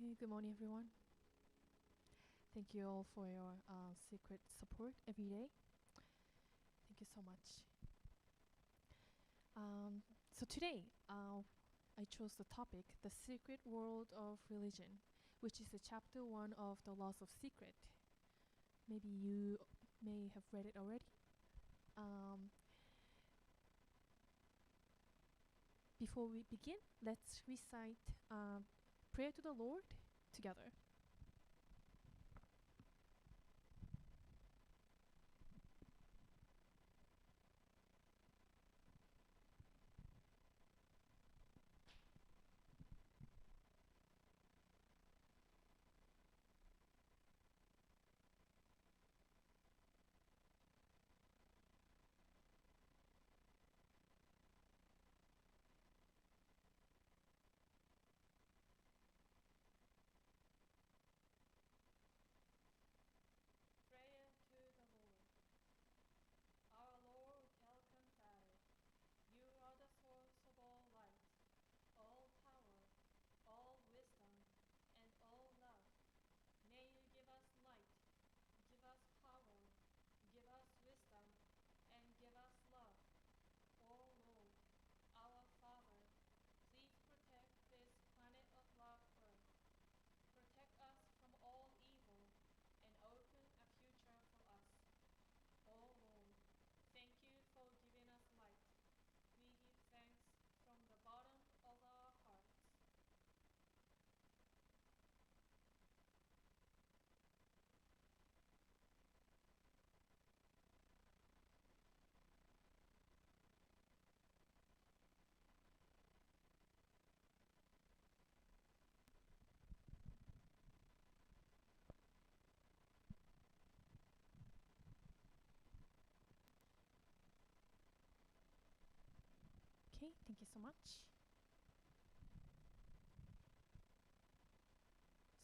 Okay, good morning, everyone. Thank you all for your secret support every day. Thank you so much. So today, I chose the topic, The Secret World of Religion, which is the chapter 1 of The Laws of Secret. Maybe you may have read it already. Before we begin, let's recite prayer to the Lord together. Prayer to the Lord. Our Lord, Heavenly Father, you are the source of all light, all power, all wisdom, and all love. May you give us light, give us power, give us wisdom, and give us love. O Lord, our Father, please protect this planet of love Earth. Protect us from all evil and open a future for us. O Lord, thank you for giving us light. We give thanks from the bottom of our hearts. Okay, thank you so much.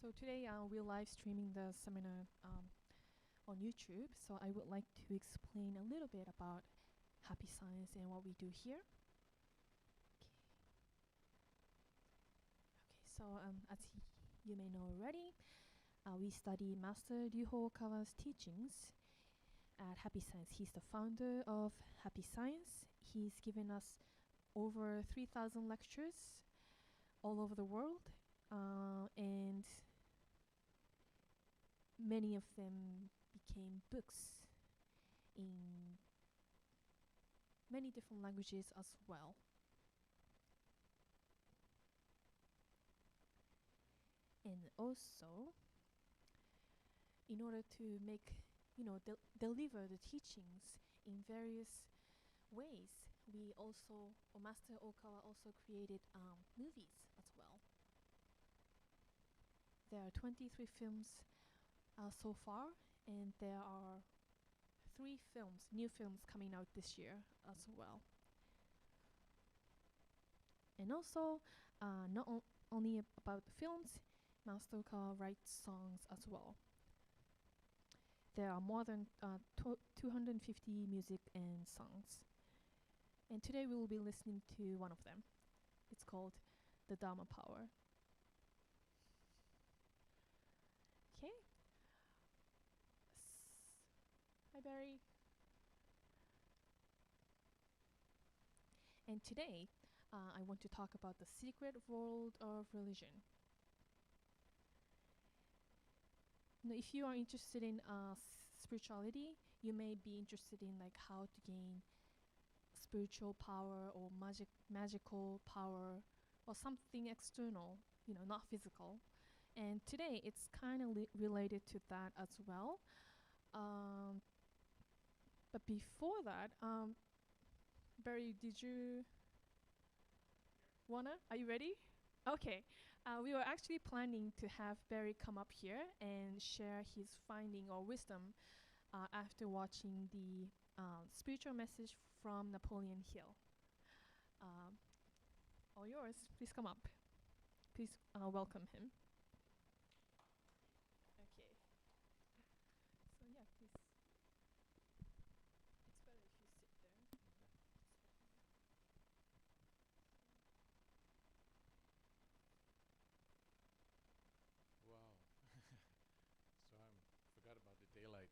So today we're live streaming the seminar on YouTube. So I would like to explain a little bit about Happy Science and what we do here. Okay, so as you may know already, we study Master Ryuho Kawa's teachings at Happy Science. He's the founder of Happy Science. He's given us over 3,000 lectures all over the world, and many of them became books in many different languages as well. And also, in order to make, deliver the teachings in various ways, Master Okawa also created movies as well. There are 23 films so far, and there are 3 new films coming out this year as well. And also, not only about the films, Master Okawa writes songs as well. There are more than 250 music and songs. And today we will be listening to one of them. It's called The Dharma Power. Okay. Hi, Barry. And today, I want to talk about the secret world of religion. Now, if you are interested in spirituality, you may be interested in like how to gain spiritual power or magical power or something external, not physical. And today it's kind of related to that as well. But before that, Barry, did you are you ready? Okay. We were actually planning to have Barry come up here and share his finding or wisdom after watching the spiritual message from Napoleon Hill. All yours. Please come up. Please welcome him. Okay. So yeah, please. It's better if you sit there.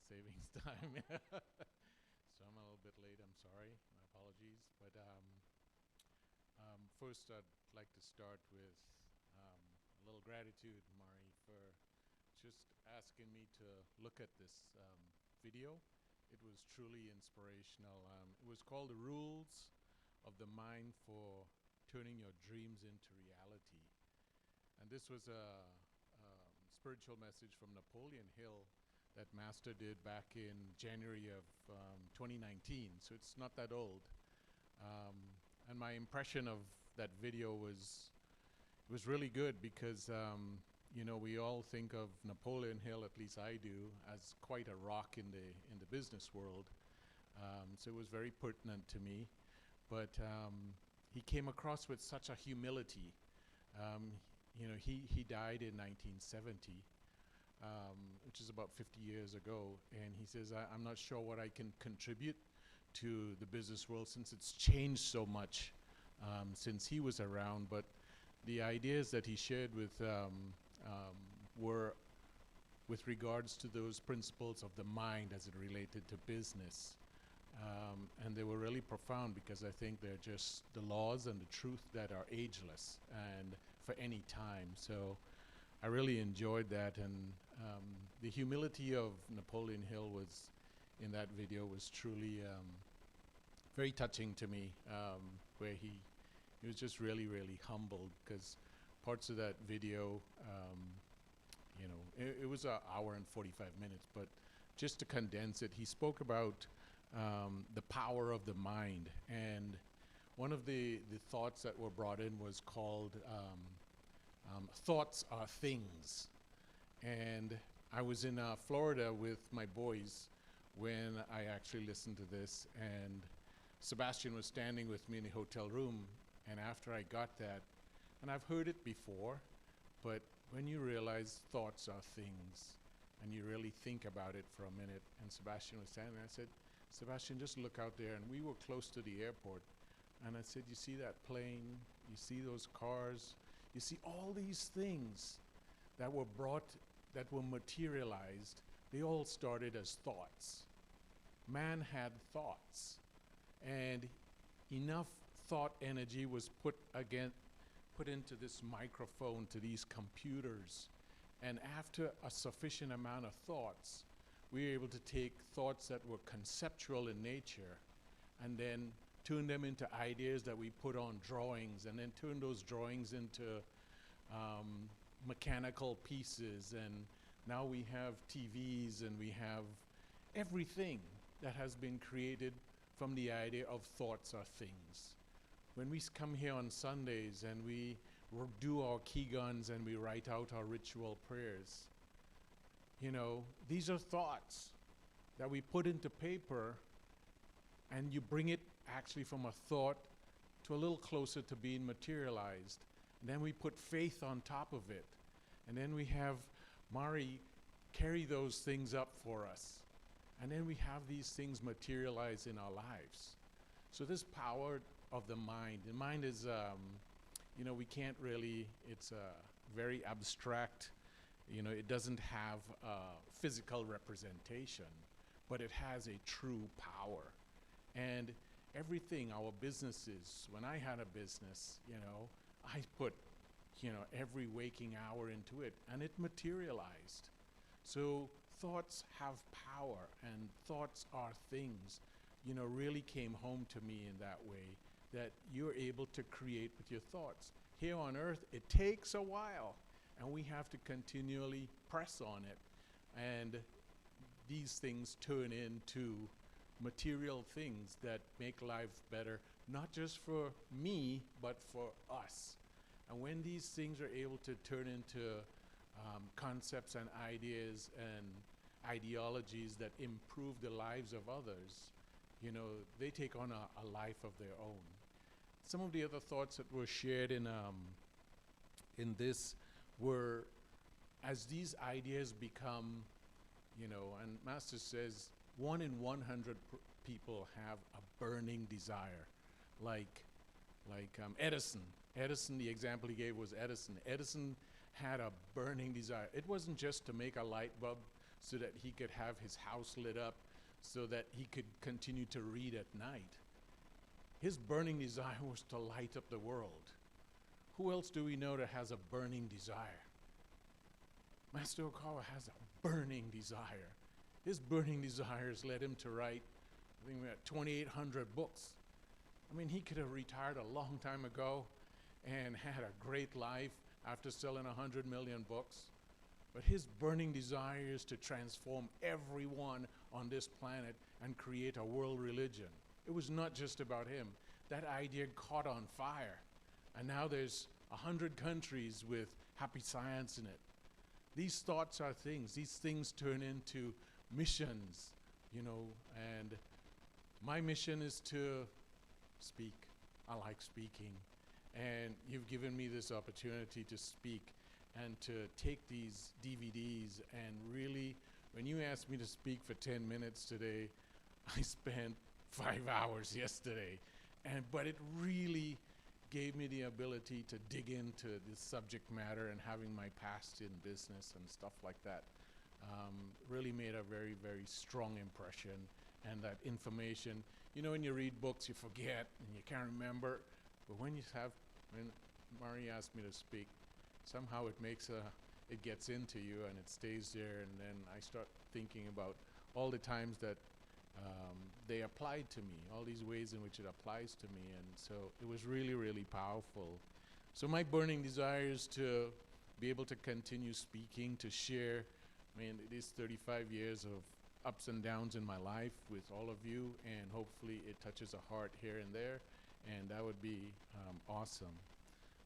savings time. So I'm a little bit late. I'm sorry. My apologies. But first, I'd like to start with um, a little gratitude, Mari, for just asking me to look at this video. It was truly inspirational. It was called The Rules of the Mind for Turning Your Dreams into Reality. And this was a spiritual message from Napoleon Hill that Master did back in January of 2019. So it's not that old. And my impression of that video was really good because we all think of Napoleon Hill, at least I do, as quite a rock in the business world. So it was very pertinent to me. But he came across with such a humility. He died in 1970, which is about 50 years ago, and he says, I'm not sure what I can contribute to the business world since it's changed so much since he was around, but the ideas that he shared were with regards to those principles of the mind as it related to business. And they were really profound because I think they're just the laws and the truth that are ageless and for any time. So I really enjoyed that, and the humility of Napoleon Hill was in that video was truly very touching to me, where he was just really, really humbled because parts of that video, it was an hour and 45 minutes, but just to condense it, he spoke about the power of the mind. And one of the thoughts that were brought in was called thoughts are things. And I was in Florida with my boys when I actually listened to this, and Sebastian was standing with me in the hotel room, and after I got that, and I've heard it before, but when you realize thoughts are things, and you really think about it for a minute, and Sebastian was standing there, I said, Sebastian, just look out there, and we were close to the airport, and I said, you see that plane, you see those cars, you see all these things that were brought, that were materialized, they all started as thoughts. Man had thoughts, and enough thought energy was put into this microphone, to these computers, and after a sufficient amount of thoughts, we were able to take thoughts that were conceptual in nature and then turn them into ideas that we put on drawings, and then turn those drawings into mechanical pieces, and now we have TVs, and we have everything that has been created from the idea of thoughts are things. When we come here on Sundays and we do our Qigons and we write out our ritual prayers, these are thoughts that we put into paper, and you bring it actually from a thought to a little closer to being materialized. And then we put faith on top of it. And then we have Mari carry those things up for us. And then we have these things materialize in our lives. So this power of the mind is, we can't really, it's a very abstract, it doesn't have a physical representation, but it has a true power. And everything, our businesses, when I had a business, I put, every waking hour into it, and it materialized. So thoughts have power, and thoughts are things, really came home to me in that way, that you're able to create with your thoughts. Here on earth, it takes a while, and we have to continually press on it. And these things turn into material things that make life better, not just for me, but for us. And when these things are able to turn into concepts and ideas and ideologies that improve the lives of others, they take on a life of their own. Some of the other thoughts that were shared in this were, as these ideas become, and Master says 1 in 100 people have a burning desire, like Edison. Edison, the example he gave was Edison. Edison had a burning desire. It wasn't just to make a light bulb so that he could have his house lit up, so that he could continue to read at night. His burning desire was to light up the world. Who else do we know that has a burning desire? Master Okawa has a burning desire. His burning desires led him to write, I think we had 2,800 books. I mean, he could have retired a long time ago and had a great life after selling 100 million books. But his burning desire is to transform everyone on this planet and create a world religion. It was not just about him. That idea caught on fire. And now there's 100 countries with happy science in it. These thoughts are things. These things turn into missions, you know, and my mission is to speak. I like speaking. And you've given me this opportunity to speak and to take these DVDs and really, when you asked me to speak for 10 minutes today, I spent 5 hours yesterday. But it really gave me the ability to dig into this subject matter, and having my past in business and stuff like that really made a very, very strong impression. And that information, you know, when you read books, you forget and you can't remember. But when Mari asked me to speak, somehow it gets into you and it stays there. And then I start thinking about all the times that they applied to me, all these ways in which it applies to me. And so it was really, really powerful. So my burning desire is to be able to continue speaking, to share. I mean, it is 35 years of ups and downs in my life with all of you, and hopefully it touches a heart here and there, and that would be awesome.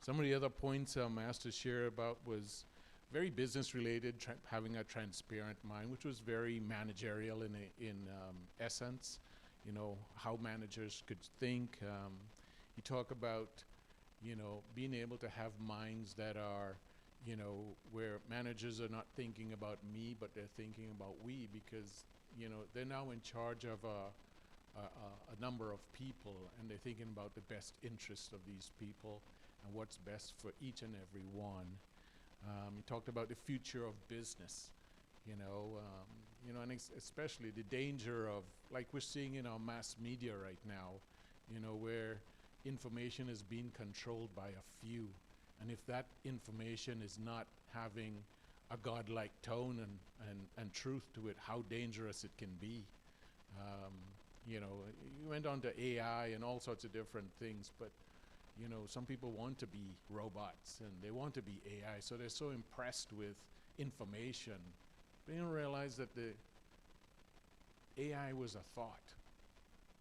Some of the other points I'm asked to share about was very business related, having a transparent mind, which was very managerial in essence, you know, how managers could think. You talk about, you know, being able to have minds that are, you know, where managers are not thinking about me, but they're thinking about we, because, you know, they're now in charge of a number of people, and they're thinking about the best interests of these people and what's best for each and every one. He talked about the future of business, you know, and especially the danger of, like we're seeing in our mass media right now, you know, where information is being controlled by a few. And if that information is not having a godlike tone and truth to it, how dangerous it can be. You know, you went on to AI and all sorts of different things, but you know, some people want to be robots and they want to be AI, so they're so impressed with information. They don't realize that the AI was a thought.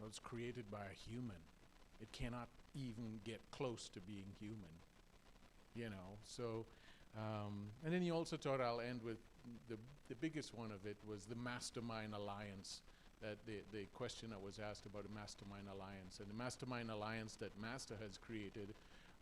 It was created by a human. It cannot even get close to being human, you know. So, and then he also thought, I'll end with the biggest one of it was the Mastermind Alliance. That the question that was asked about a Mastermind Alliance, and the Mastermind Alliance that Master has created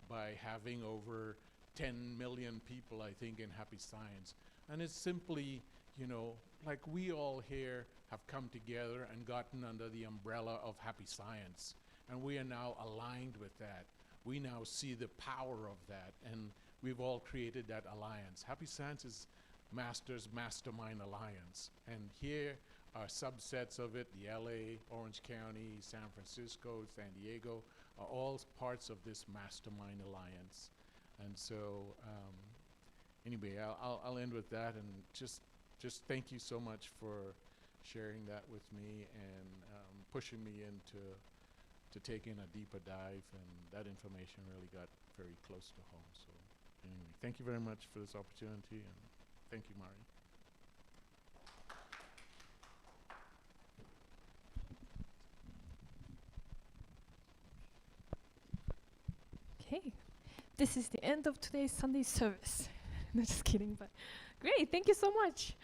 by having over 10 million people, I think, in Happy Science. And it's simply, you know, like we all here have come together and gotten under the umbrella of Happy Science, and we are now aligned with that. We now see the power of that, and we've all created that alliance. Happy Science is Master's Mastermind Alliance, and here are subsets of it. The LA, Orange County, San Francisco, San Diego are all parts of this Mastermind Alliance. And so anyway, I'll end with that, and just thank you so much for sharing that with me and pushing me into taking a deeper dive, and that information really got very close to home. So anyway, thank you very much for this opportunity, and thank you, Mari. Okay, this is the end of today's Sunday service. No, just kidding, but great. Thank you so much.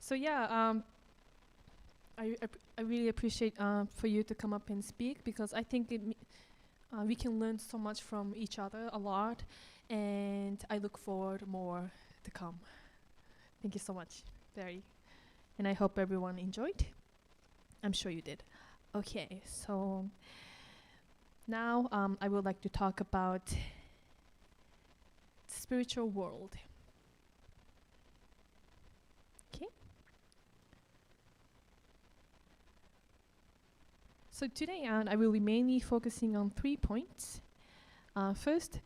So yeah, I really appreciate for you to come up and speak, because I think we can learn so much from each other, a lot, and I look forward more to come. Thank you so much, very, and I hope everyone enjoyed. I'm sure you did. Okay, so now I would like to talk about spiritual world. Okay, So today I will be mainly focusing on 3 points. First,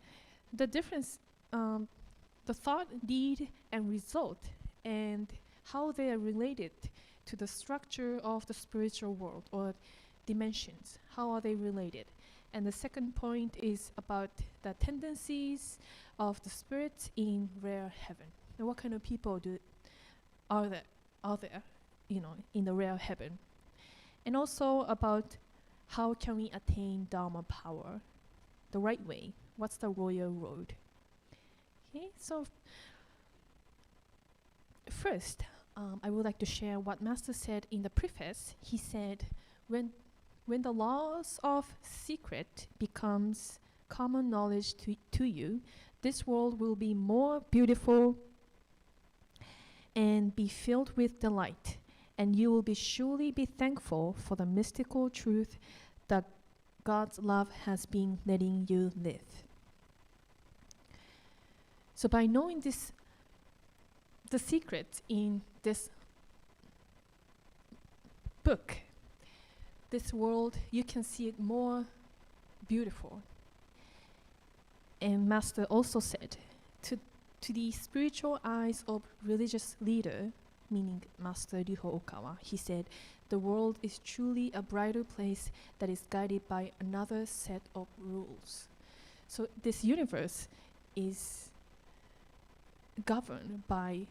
the difference, the thought, deed, and result, and how they are related to the structure of the spiritual world or dimensions. How are they related? And the second point is about the tendencies of the spirits in rare heaven. And what kind of people are there, in the rare heaven? And also about how can we attain Dharma power the right way? What's the royal road? Okay, so first, I would like to share what Master said in the preface. He said, when the laws of secret becomes common knowledge to you, this world will be more beautiful and be filled with delight, and you will surely be thankful for the mystical truth that God's love has been letting you live. So by knowing this, the secret in this book, this world, you can see it more beautiful. And Master also said, to the spiritual eyes of religious leader, meaning Master Ryuho Okawa, he said, the world is truly a brighter place that is guided by another set of rules. So this universe is governed by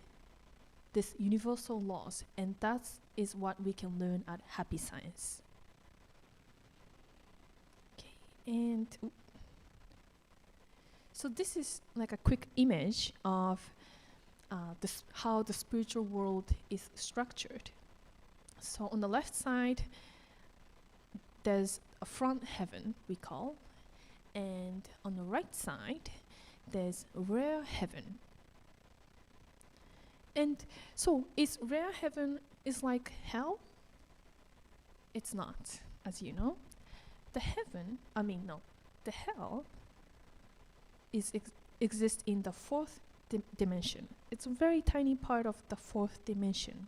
these universal laws, and that is what we can learn at Happy Science. Okay, and so this is like a quick image of how the spiritual world is structured. So on the left side, there's a front heaven, we call, and on the right side, there's rare heaven. And so is rare heaven is like hell? It's not, as you know. The hell exists in the fourth dimension. It's a very tiny part of the fourth dimension.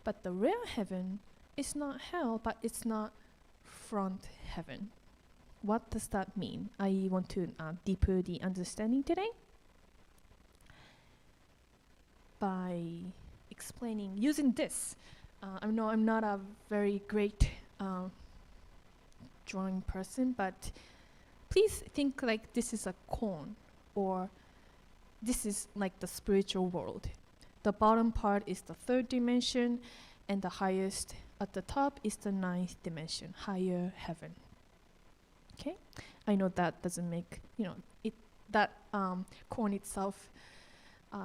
But the rare heaven is not hell, but it's not front heaven. What does that mean? I want to deeper the understanding today by explaining using this. I know I'm not a very great drawing person, but please think like this is a cone, or this is like the spiritual world. The bottom part is the third dimension, and the highest at the top is the ninth dimension, higher heaven. Okay, I know that doesn't make that cone itself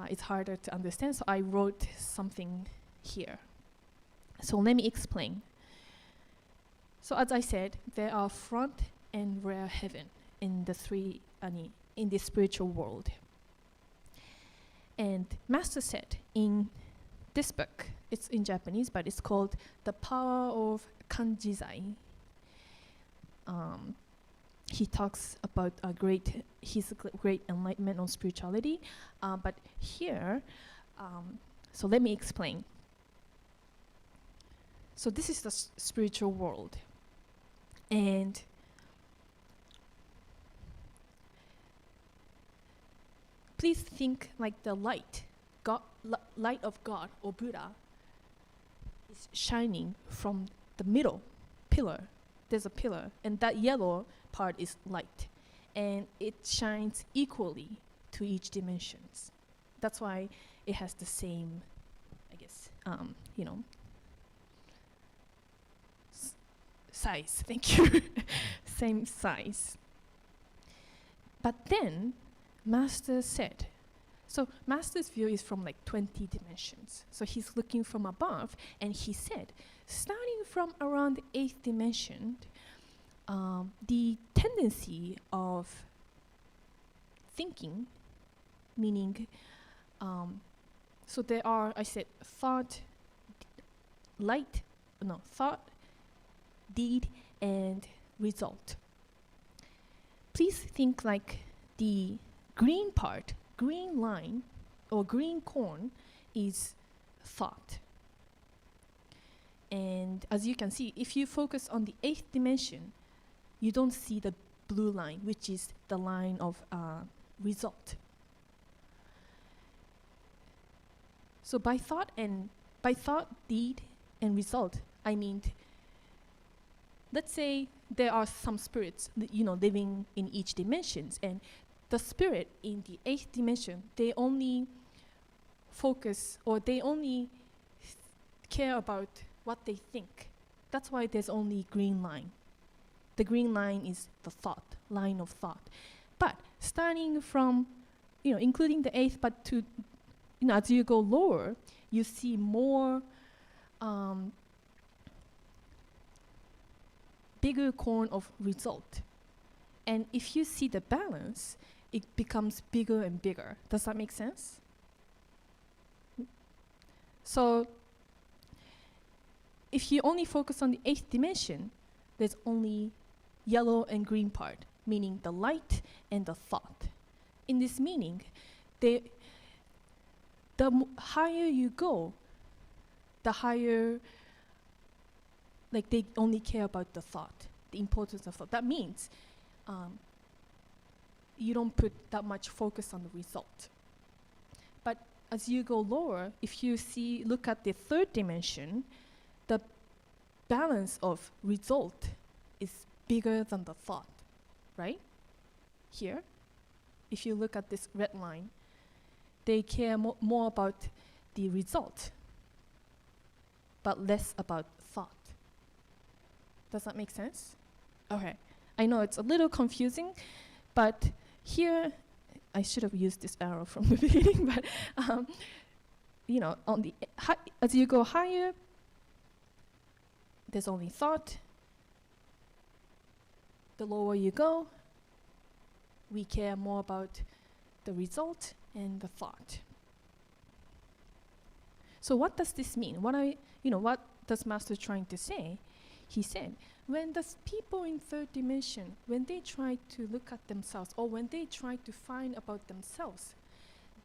is harder to understand, so I wrote something here. So let me explain. So as I said, there are front and rare heaven in the spiritual world. And Master said in this book, it's in Japanese, but it's called The Power of Kanjizai. He talks about his great enlightenment on spirituality. But here, so let me explain. So this is the spiritual world. And please think like the light of God or Buddha is shining from the middle pillar. There's a pillar, and that yellow part is light, and it shines equally to each dimensions. That's why it has the same, I guess, size. Thank you. Same size. But then Master said, so Master's view is from like 20 dimensions. So he's looking from above, and he said, starting from around the 8th dimension, the tendency of thinking, meaning, so there are, I said, thought, deed, and result. Please think like the green part, green line, or green cone is thought. And as you can see, if you focus on the 8th dimension, you don't see the blue line, which is the line of result. So by thought, deed, and result, I mean, let's say there are some spirits, living in each dimensions, and the spirit in the 8th dimension, they only focus, or they only care about what they think. That's why there's only green line. The green line is the thought, line of thought. But starting from, including the 8th, but to, as you go lower, you see more bigger cone of result. And if you see the balance, it becomes bigger and bigger. Does that make sense? So if you only focus on the 8th dimension, there's only yellow and green part, meaning the light and the thought. In this meaning, the higher you go, the higher, they only care about the thought, the importance of thought. That means you don't put that much focus on the result. But as you go lower, if you look at the 3rd dimension, the balance of result is bigger than the thought, right? Here, if you look at this red line, they care more about the result, but less about thought. Does that make sense? Okay. I know it's a little confusing, but here, I should have used this arrow from the beginning, but on the as you go higher, there's only thought. The lower you go, we care more about the result and the thought. So what does this mean? What does Master trying to say? He said, when the people in 3rd dimension, when they try to look at themselves, or when they try to find about themselves,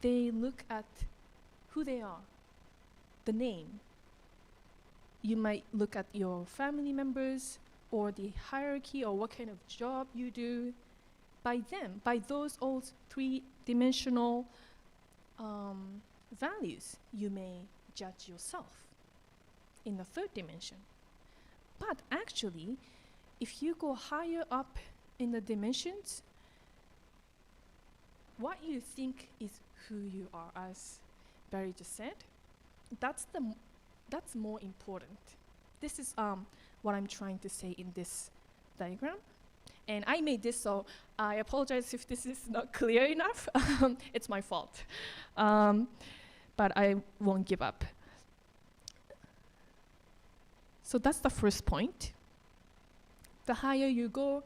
they look at who they are, the name. You might look at your family members, or the hierarchy, or what kind of job you do. By them, by those old 3-dimensional values, you may judge yourself in the 3rd dimension. But actually, if you go higher up in the dimensions, what you think is who you are, as Barry just said, that's more important. This is what I'm trying to say in this diagram. And I made this, so I apologize if this is not clear enough. It's my fault. But I won't give up. So that's the first point. The higher you go,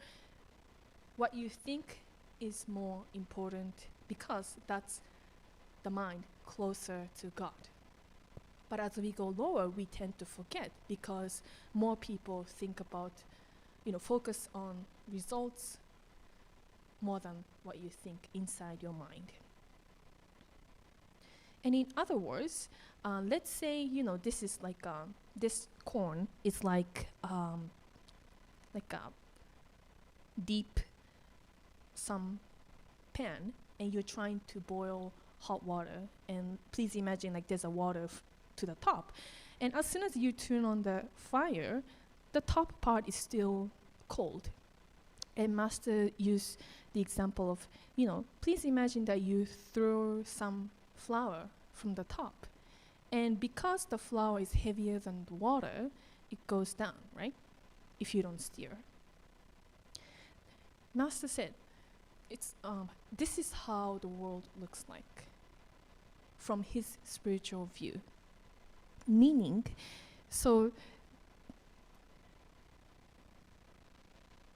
what you think is more important, because that's the mind closer to God. But as we go lower, we tend to forget, because more people think about, focus on results more than what you think inside your mind. And in other words, let's say, this is like this corn is like a deep some pan, and you're trying to boil hot water, and please imagine like there's a water to the top, and as soon as you turn on the fire, the top part is still cold. And Master used the example of, please imagine that you throw some flour from the top, and because the flour is heavier than the water, it goes down, right? If you don't stir. Master said, this is how the world looks like from his spiritual view. Meaning, so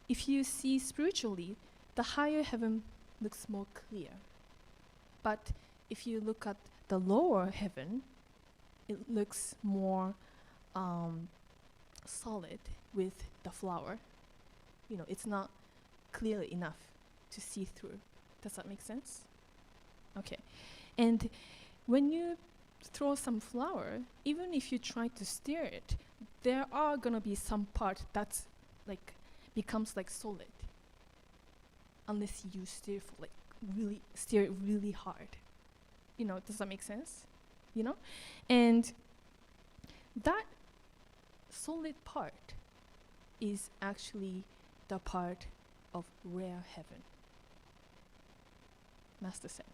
if you see spiritually, the higher heaven looks more clear. But if you look at the lower heaven, it looks more solid with the flower. It's not clear enough to see through. Does that make sense? Okay. And when you throw some flour, even if you try to stir it, there are gonna be some part that's like becomes like solid unless you steer for like steer it really hard. Does that make sense? And that solid part is actually the part of rare heaven, Master said.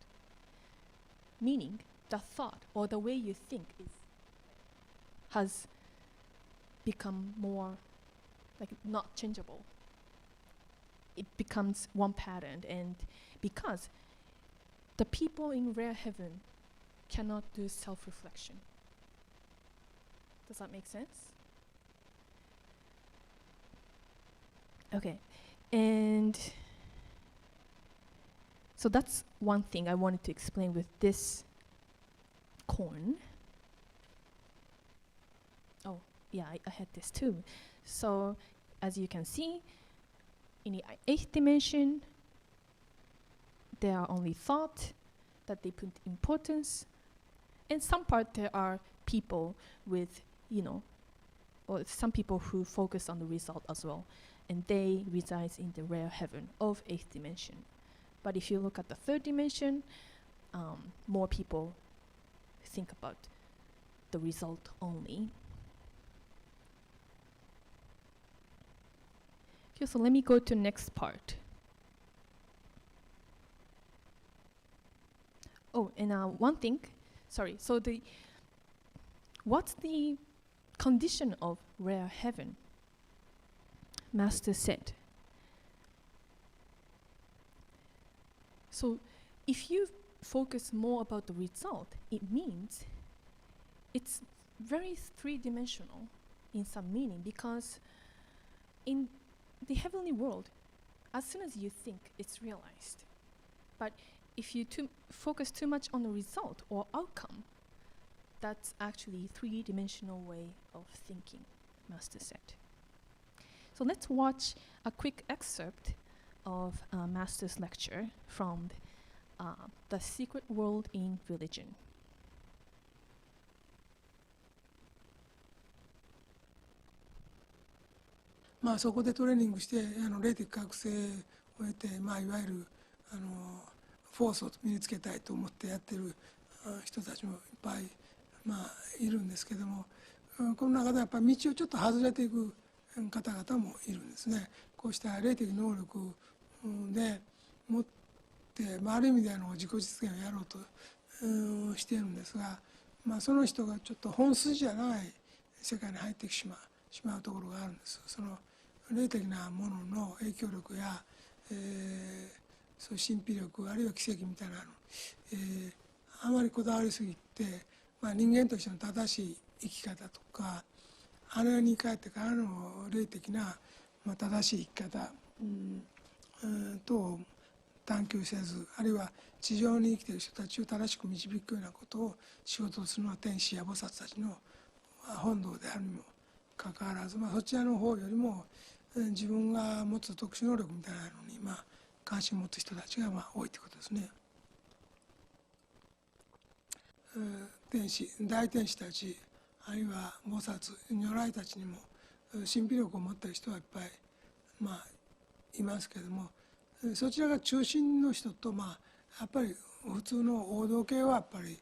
Meaning, the thought or the way you think has become more like not changeable. It becomes one pattern, and because the people in rare heaven cannot do self-reflection. Does that make sense? Okay, and so that's one thing I wanted to explain with this corn. Oh, yeah, I had this too. So, as you can see, in the 8th dimension, there are only thought that they put importance. In some part, there are people with, or some people who focus on the result as well, and they reside in the rare heaven of 8th dimension. But if you look at the 3rd dimension, more people think about the result only. Okay, so let me go to next part. Oh, and one thing, sorry. So what's the condition of rare heaven? Master said. So if you focus more about the result, it means it's very three-dimensional in some meaning, because in the heavenly world, as soon as you think, it's realized. But if you focus too much on the result or outcome, that's actually three-dimensional way of thinking, Master said. So let's watch a quick excerpt of Master's lecture from The Secret World in Religion.そこでトレーニングして霊的覚醒を得て、いわゆるフォースを身につけたいと思ってやってる人たちもいっぱい、いるんですけども、この中でやっぱり道をちょっと外れていく方々もいるんですね。こうした霊的能力で持って、ある意味で自己実現をやろうとしているんですが、その人がちょっと本筋じゃない世界に入ってしまうところがあるんです。その霊的なものの影響力や、そういう神秘力あるいは奇跡みたいなの、あまりこだわりすぎて、人間としての正しい生き方とか、あれに帰ってからの霊的な、正しい生き方、と探求せず、あるいは地上に生きている人たちを正しく導くようなことを仕事とするのは天使や菩薩たちの本道であるにもかかわらず、そちらの方よりも自分が持つ特殊能力みたいなのに関心を持つ人たちが多いということですね。天使、大天使たち、あるいは菩薩、如来たちにも神秘力を持っている人はいっぱいいますけれども、そちらが中心の人とやっぱり普通の王道系はやっぱり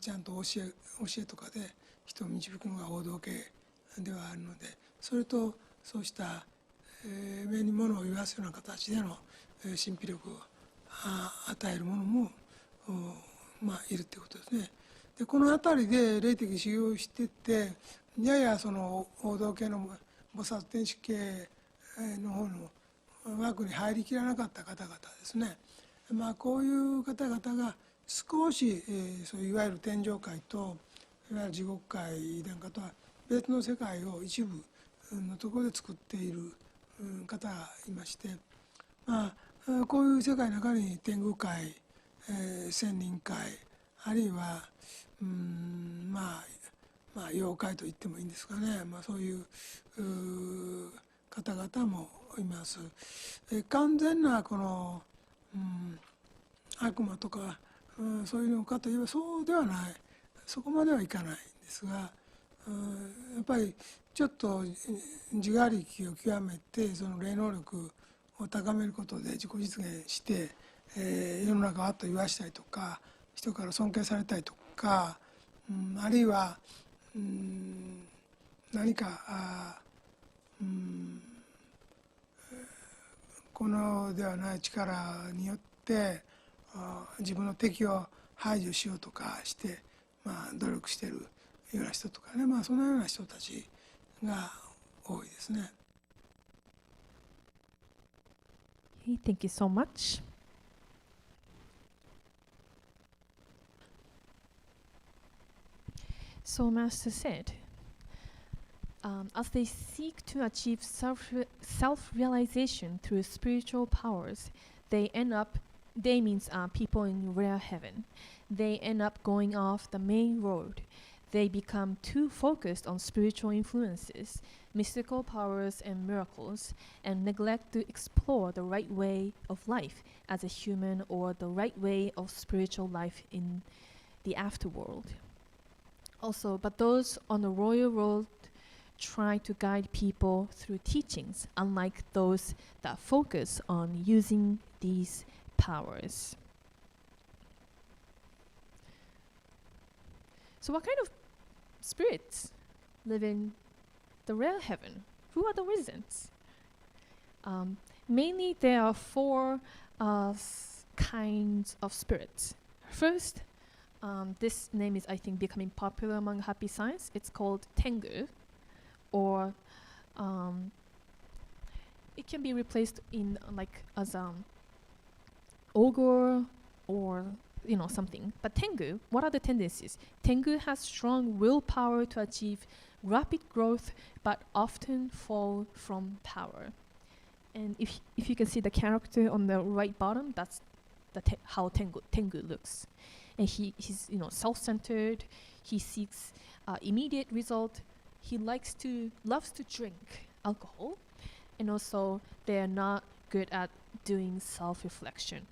ちゃんと教えとかで人を導くのが王道系ではあるので、それとそうした目に物を言わすような形での神秘力を与える者もいるということですね。でこの辺りで霊的修行をしていってややその王道系の菩薩天使系の方の枠に入りきらなかった方々ですね、こういう方々が少し、そういわゆる天上界といわゆる地獄界なんかとは別の世界を一部のところで作っている方がいまして、こういう世界の中に天狗界、仙人界あるいは妖怪と言ってもいいんですかね、そういう方々もいます。完全なこの、悪魔とか、そういうのかといえばそうではない、そこまではいかないんですが、やっぱりちょっと自我力を極めてその霊能力を高めることで自己実現して、世の中をあっと言わしたいとか人から尊敬されたいとか、あるいは、何かこの世ではない力によって自分の敵を排除しようとかして、努力しているような人とかね、そのような人たちが多いですね。Okay, thank you so much. So Master said, as they seek to achieve self-realization through spiritual powers, they means people in rare heaven, they end up going off the main road. They become too focused on spiritual influences, mystical powers and miracles, and neglect to explore the right way of life as a human or the right way of spiritual life in the afterworld. Also, but those on the royal road try to guide people through teachings, unlike those that focus on using these powers. So what kind of spirits live in the rare heaven? Who are the residents? Mainly there are four kinds of spirits. First, this name is, I think, becoming popular among happy science. It's called Tengu, or it can be replaced in as ogre or something. But Tengu, what are the tendencies? Tengu has strong willpower to achieve rapid growth, but often fall from power. And if you can see the character on the right bottom, that's how Tengu looks. And he's self-centered. He seeks immediate result. He loves to drink alcohol, and also they are not good at doing self-reflection.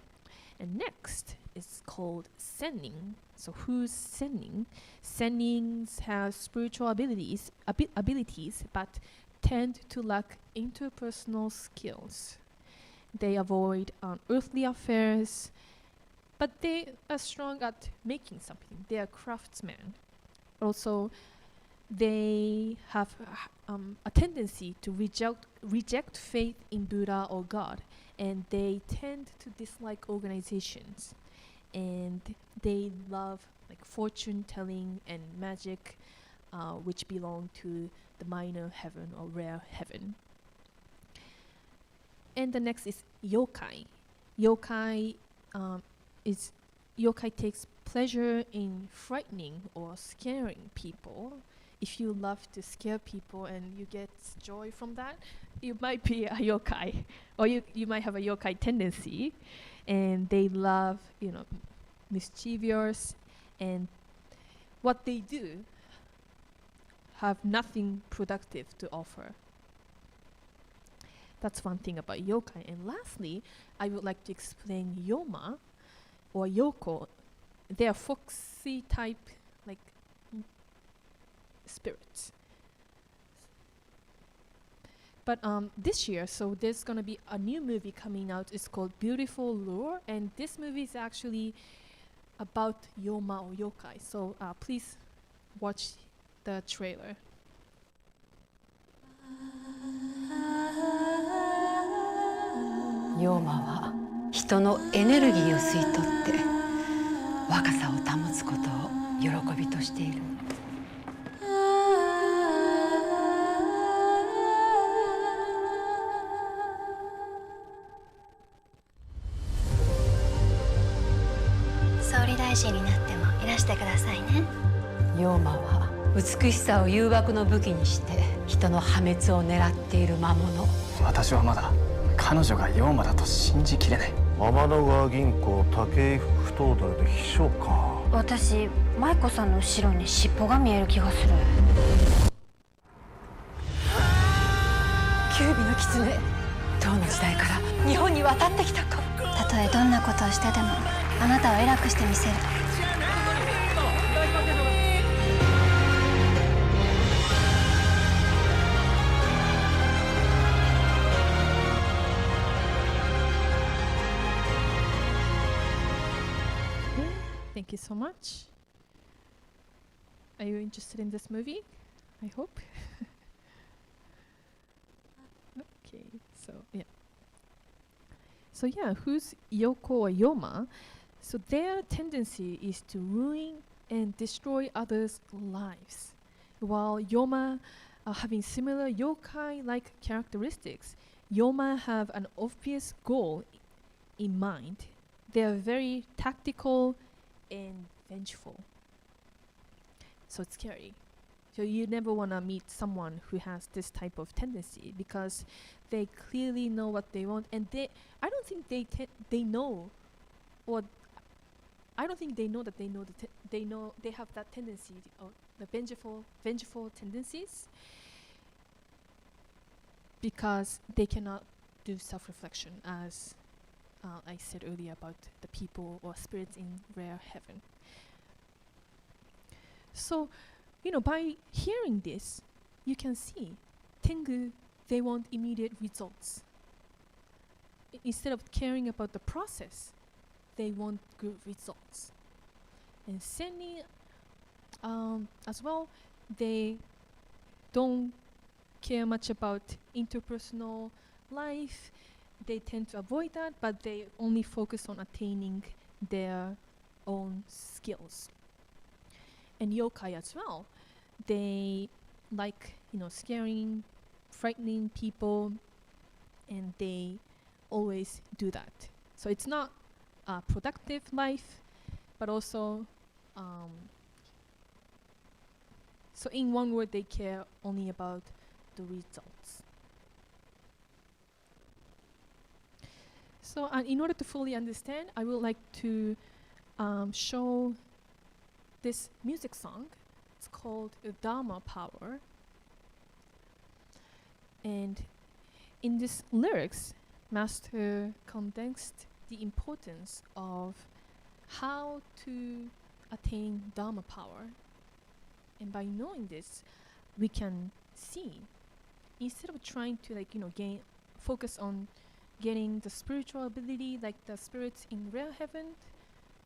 And next is called Sennin. So who's Sennin? Sennins have spiritual abilities, but tend to lack interpersonal skills. They avoid earthly affairs, but they are strong at making something. They are craftsmen. Also, they have a tendency to reject faith in Buddha or God, and they tend to dislike organizations, and they love fortune telling and magic, which belong to the minor heaven or rare heaven. And the next is yokai. Yokai takes pleasure in frightening or scaring people. If you love to scare people and you get joy from that, you might be a yokai, or you might have a yokai tendency. And they love, mischievous, and what they do have nothing productive to offer. That's one thing about yokai. And lastly, I would like to explain yoma or yoko. They are foxy type spirits. But this year, so there's gonna be a new movie coming out. It's called Beautiful Lure, and this movie is actually about yoma or yokai. So please watch the trailer. ヨーマは人のエネルギーを吸い取って若さを保つことを喜びとしている。総理大臣になってもいらしてくださいね。ヨーマは美しさを誘惑の武器にして人の破滅を狙っている魔物。私はまだ彼女がヨーマだと信じきれない。天の川銀行武井副頭取で秘書か。私舞子さんの後ろに尻尾が見える気がする。九尾の狐、唐の時代から日本に渡ってきたか。たとえどんなことをしてでもあなたを偉くしてみせる。Thank you so much. Are you interested in this movie? I hope. Okay, so yeah. So yeah, who's Yoko or Yoma? So their tendency is to ruin and destroy others' lives, while Yoma having similar yokai-like characteristics. Yoma have an obvious goal in mind. They are very tactical and vengeful. So it's scary. So you never want to meet someone who has this type of tendency because they clearly know what they want, and I don't think they know, or I don't think they know that they have that tendency, or the vengeful tendencies, because they cannot do self-reflection, as I said earlier about the people or spirits in rare heaven. So, by hearing this, you can see Tengu, they want immediate results. Instead of caring about the process, they want good results. And Senni, as well, they don't care much about interpersonal life. They tend to avoid that, but they only focus on attaining their own skills. And yokai as well, they like scaring, frightening people, and they always do that. So it's not a productive life, but also so in one word, they care only about the results. So in order to fully understand, I would like to show this music song. It's called Dharma Power. And in this lyrics, Master condensed the importance of how to attain Dharma power. And by knowing this, we can see, instead of trying to focus on getting the spiritual ability like the spirits in rare heaven,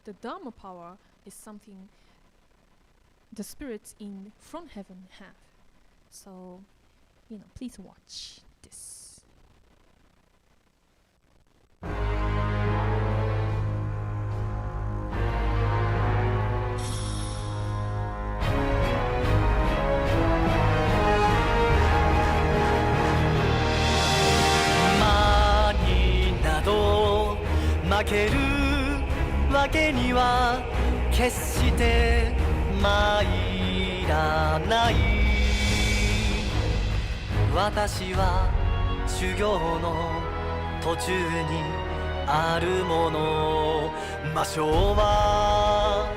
the Dharma power is something the spirits in front heaven have. So, please watch this. 負けるわけには決して参らない。私は修行の途中にあるもの。魔性は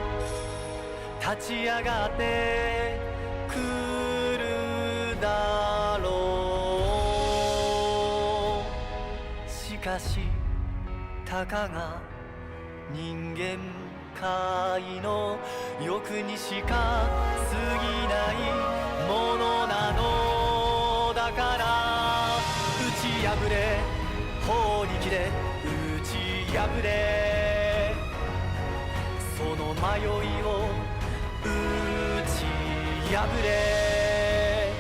立ち上がってくるだろう。しかしたかが人間界の欲にしか過ぎないものなのだから、打ち破れ法力で打ち破れ、その迷いを打ち破れ。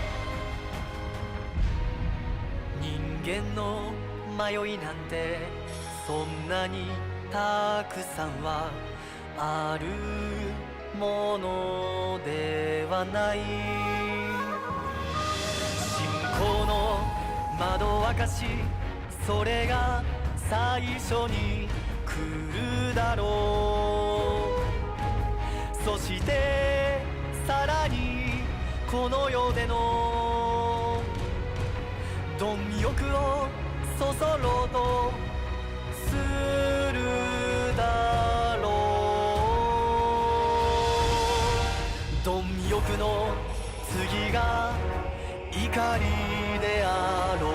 人間の迷いなんてそんなにたくさんはあるものではない。信仰の窓沸かし、それが最初に来るだろう。そしてさらにこの世での貪欲をそそろうとするだろう。貪欲の次が怒りであろう。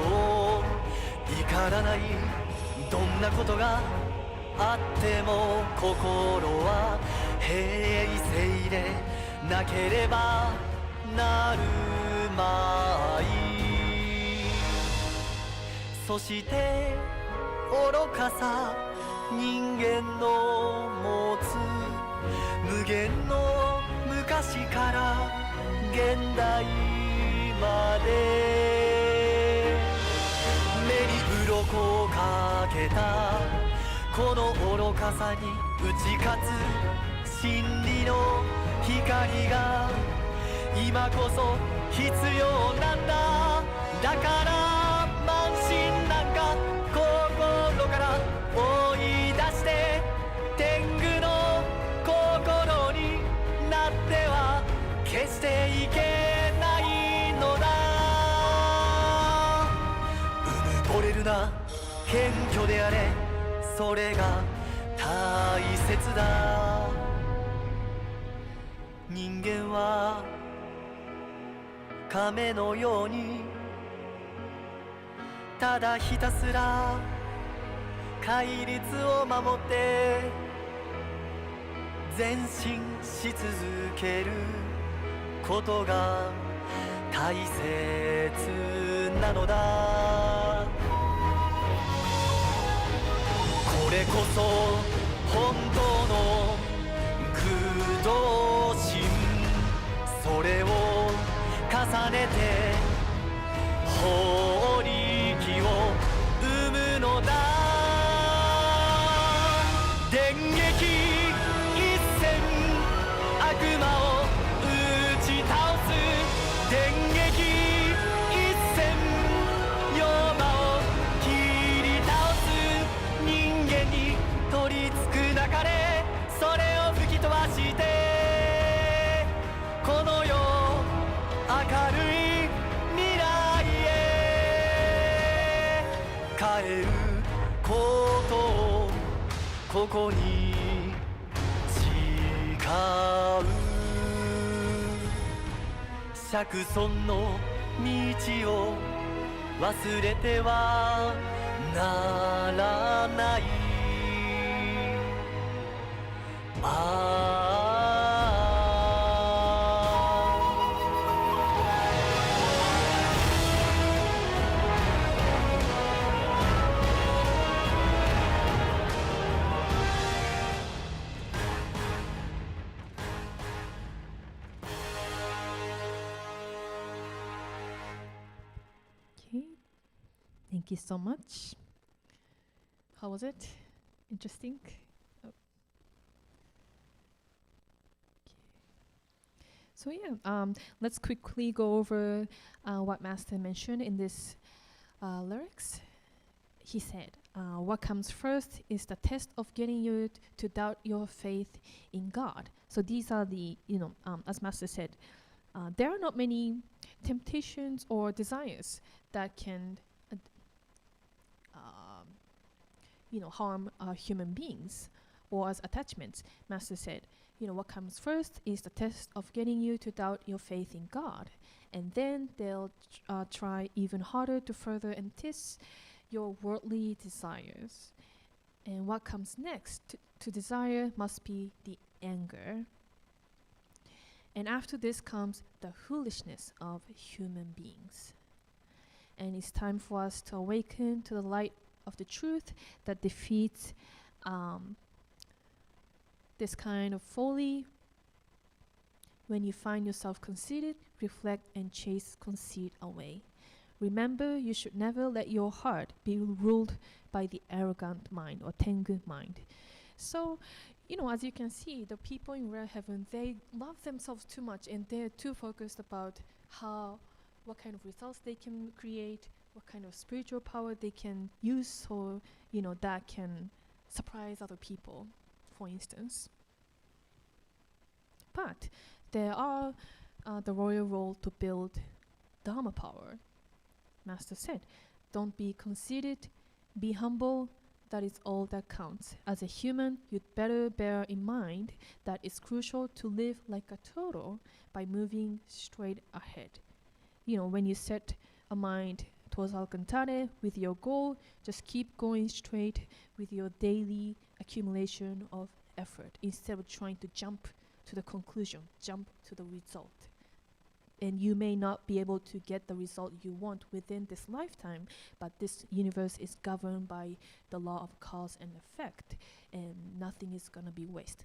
怒らない、どんなことがあっても心は平静でなければなるまい。そして愚かさ、人間の持つ無限の昔から現代まで目に鱗をかけたこの愚かさに打ち勝つ真理の光が今こそ必要なんだ。だから慢心なんか心から追い出して天狗の心になっては決していけないのだ。うぬぼれるな、謙虚であれ、それが大切だ。人間は亀のようにただひたすら戒律を守って前進し続けることが大切なのだ。これこそ本当の駆動心、それを重ねて法力を生むのだ。電撃一閃、悪魔を打ち倒す。電撃一閃、妖魔を切り倒す。人間に取り付く中でそれを吹き飛ばしてこの世明るい未来へ変えることをここに誓う。釈尊の道を忘れてはならない。Okay, thank you so much. How was it? Interesting? Oh. So yeah, let's quickly go over what Master mentioned in this lyrics. He said, what comes first is the test of getting you to doubt your faith in God. So these are the, as Master said, there are not many temptations or desires that can, harm human beings or as attachments. Master said, what comes first is the test of getting you to doubt your faith in God. And then they'll try even harder to further and test your worldly desires. And what comes next to desire must be the anger. And after this comes the foolishness of human beings. And it's time for us to awaken to the light of the truth that defeats this kind of folly. When you find yourself conceited, reflect and chase conceit away. Remember, you should never let your heart be ruled by the arrogant mind or tengu mind. So, as you can see, the people in rare heaven, they love themselves too much and they're too focused about what kind of results they can create, what kind of spiritual power they can use, so that can surprise other people, for instance. But there are the royal role to build Dharma power. Master said, don't be conceited, be humble, that is all that counts. As a human, you'd better bear in mind that it's crucial to live like a turtle by moving straight ahead. When you set a mind towards Alcantara with your goal, just keep going straight with your daily accumulation of effort instead of trying to jump to the conclusion, jump to the result. And you may not be able to get the result you want within this lifetime, but this universe is governed by the law of cause and effect, and nothing is going to be waste.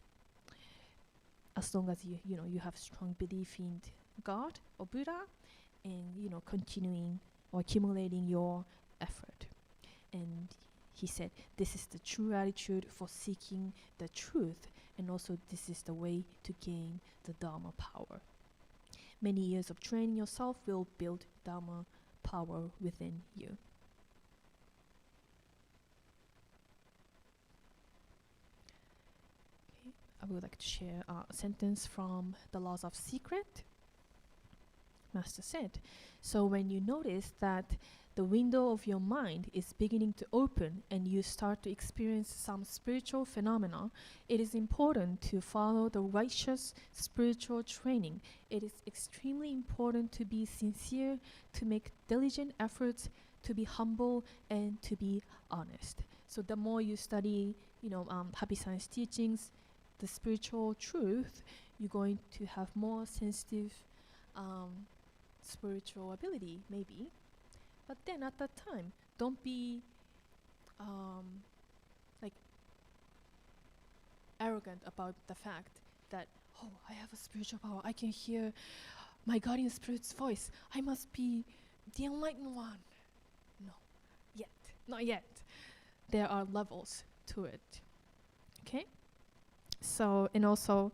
as long as you have strong belief in God or Buddha, and continuing or accumulating your effort. And he said, this is the true attitude for seeking the truth, and also this is the way to gain the Dharma power. Many years of training yourself will build Dharma power within you. Okay. I would like to share a sentence from The Laws of Secret. Master said, so when you notice that the window of your mind is beginning to open and you start to experience some spiritual phenomena, it is important to follow the righteous spiritual training. It is extremely important to be sincere, to make diligent efforts, to be humble, and to be honest. So the more you study, Happy-san's teachings, the spiritual truth, you're going to have more sensitive spiritual ability, maybe. But then at that time, don't be arrogant about the fact that, oh, I have a spiritual power. I can hear my guardian spirit's voice. I must be the enlightened one. No, not yet. There are levels to it. Okay? So, and also,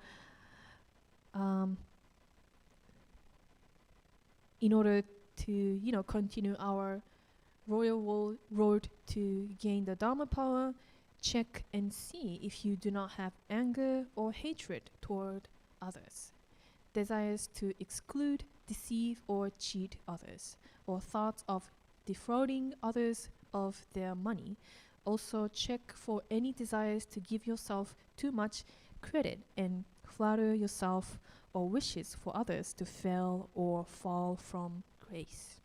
in order to continue our royal road to gain the Dharma power, check and see if you do not have anger or hatred toward others, desires to exclude, deceive, or cheat others, or thoughts of defrauding others of their money. Also check for any desires to give yourself too much credit and flatter yourself, or wishes for others to fail or fall from grace.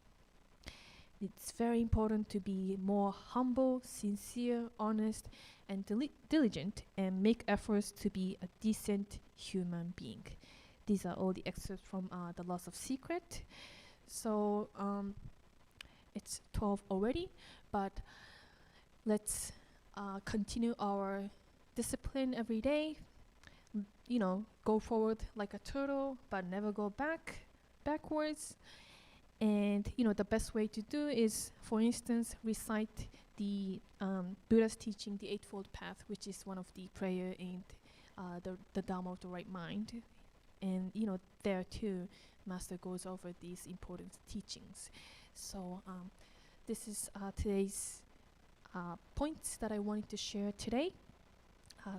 It's very important to be more humble, sincere, honest, and diligent, and make efforts to be a decent human being. These are all the excerpts from The Laws of Secret. So it's 12 already, but let's continue our discipline every day. Go forward like a turtle, but never go backwards. And the best way to do is, for instance, recite the Buddha's teaching, the Eightfold Path, which is one of the prayer in the Dharma of the Right Mind. And there too, Master goes over these important teachings. So this is today's points that I wanted to share today.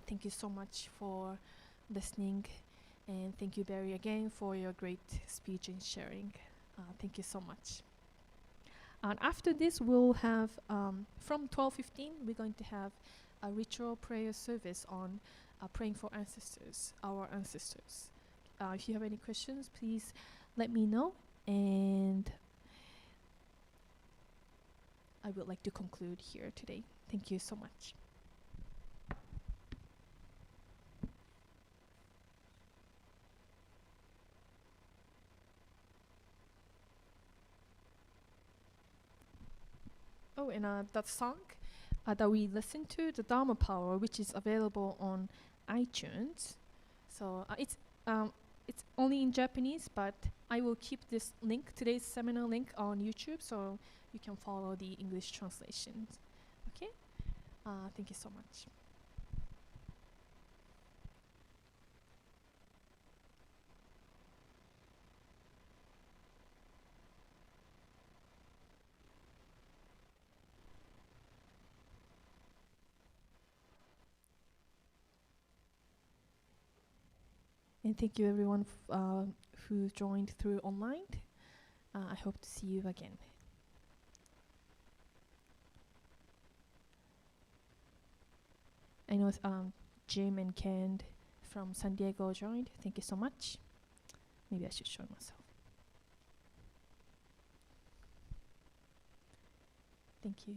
Thank you so much for listening, and thank you, Barry, again for your great speech and sharing. Thank you so much. And after this, we'll have, from 12:15, we're going to have a ritual prayer service on praying for ancestors, our ancestors. If you have any questions, please let me know. And I would like to conclude here today. Thank you so much. Oh, and that song that we listened to, the Dharma Power, which is available on iTunes. So it's only in Japanese, but I will keep this link, today's seminar link, on YouTube, so you can follow the English translations. Okay? Thank you so much. And thank you everyone who joined through online. I hope to see you again. I know Jim and Ken from San Diego joined. Thank you so much. Maybe I should show myself. Thank you.